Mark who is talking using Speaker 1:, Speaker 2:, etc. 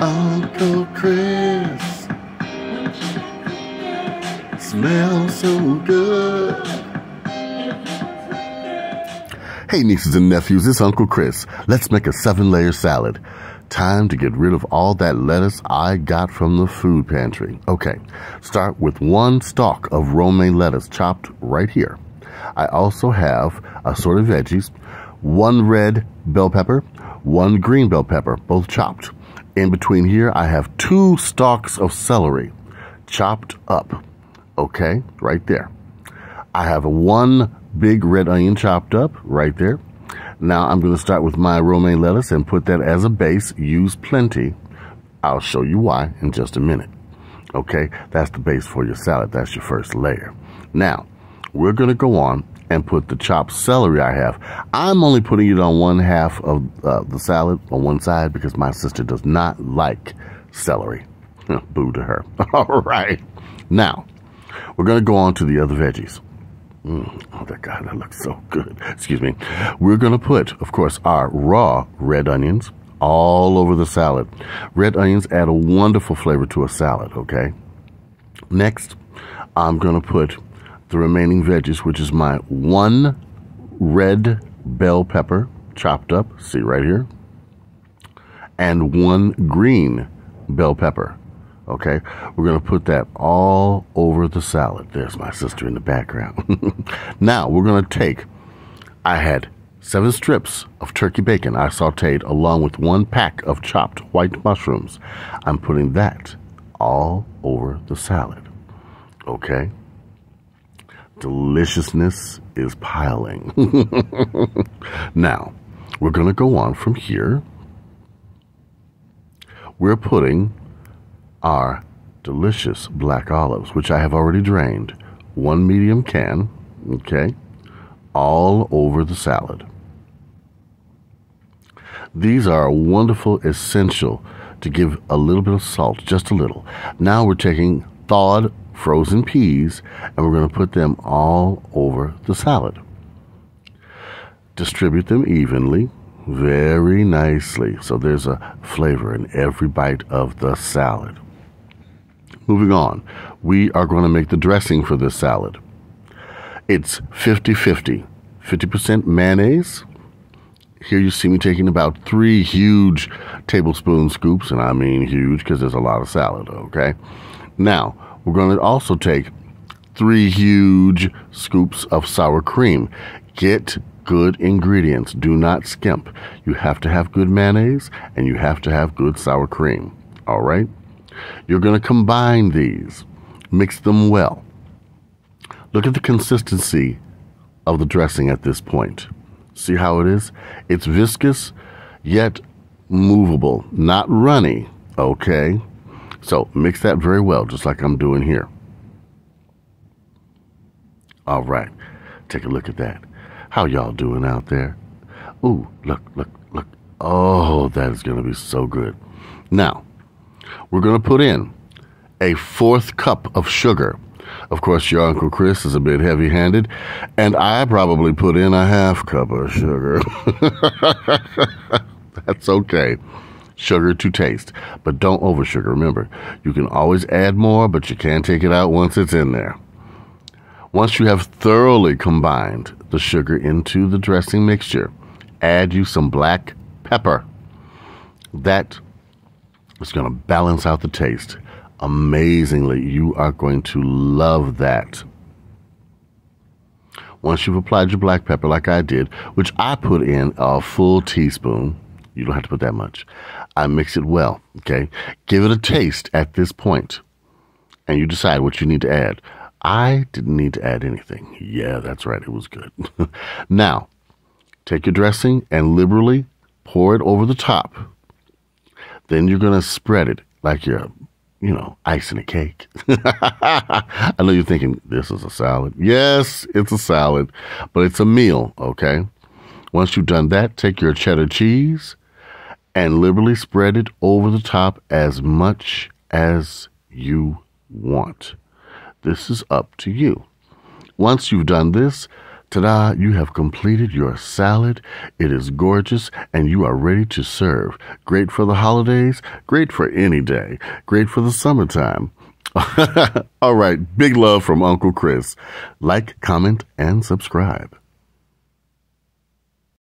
Speaker 1: Uncle Chris smells so good. Hey nieces and nephews, it's Uncle Chris. Let's make a 7-layer salad. Time to get rid of all that lettuce I got from the food pantry. Okay, start with 1 stalk of romaine lettuce chopped right here. I also have assorted veggies, 1 red bell pepper, 1 green bell pepper, both chopped. In between here, I have 2 stalks of celery, chopped up. Okay, right there. I have 1 big red onion chopped up right there. Now I'm going to start with my romaine lettuce and put that as a base. Use plenty. I'll show you why in just a minute. Okay, that's the base for your salad. That's your first layer. Now, we're going to go on and put the chopped celery I have. I'm only putting it on 1/2 of the salad on one side because my sister does not like celery. Boo to her. All right. Now, we're going to go on to the other veggies. Oh, God, that looks so good. Excuse me. We're going to put, of course, our raw red onions all over the salad. Red onions add a wonderful flavor to a salad, okay? Next, I'm going to put the remaining veggies, which is my 1 red bell pepper chopped up, see right here, and 1 green bell pepper. Okay, we're going to put that all over the salad. There's my sister in the background. Now, we're going to take, I had 7 strips of turkey bacon I sauteed along with 1 pack of chopped white mushrooms. I'm putting that all over the salad. Okay, deliciousness is piling. Now, we're going to go on from here. We're putting our delicious black olives, which I have already drained, 1 medium can, okay, all over the salad. These are wonderful, essential to give a little bit of salt, just a little. Now we're taking thawed frozen peas and we're going to put them all over the salad. Distribute them evenly, very nicely, so there's a flavor in every bite of the salad. Moving on, we are going to make the dressing for this salad. It's 50-50, 50% mayonnaise. Here you see me taking about 3 huge tablespoon scoops, and I mean huge because there's a lot of salad, okay? Now, we're going to also take 3 huge scoops of sour cream. Get good ingredients. Do not skimp. You have to have good mayonnaise, and you have to have good sour cream, all right? You're going to combine these, mix them well. Look at the consistency of the dressing at this point. See how it is? It's viscous, yet movable, not runny, okay? So mix that very well, just like I'm doing here. All right, take a look at that. How y'all doing out there? Ooh, look, look, look. Oh, that is going to be so good. Now, we're going to put in a 1/4 cup of sugar. Of course, your Uncle Chris is a bit heavy-handed, and I probably put in a 1/2 cup of sugar. That's okay. Sugar to taste, but don't over-sugar. Remember, you can always add more, but you can't take it out once it's in there. Once you have thoroughly combined the sugar into the dressing mixture, add you some black pepper. That is going to balance out the taste amazingly. You are going to love that. Once you've applied your black pepper like I did, which I put in a full teaspoon, you don't have to put that much. I mix it well, okay? Give it a taste at this point, and you decide what you need to add. I didn't need to add anything. Yeah, that's right. It was good. Now, take your dressing and liberally pour it over the top. Then you're going to spread it like you're, icing a cake. I know you're thinking, this is a salad. Yes, it's a salad, but it's a meal, okay? Once you've done that, take your cheddar cheese and liberally spread it over the top as much as you want. This is up to you. Once you've done this, Ta-da! You have completed your salad. It is gorgeous, and you are ready to serve. Great for the holidays, great for any day, great for the summertime. All right, big love from Uncle Chris. Like, comment, and subscribe.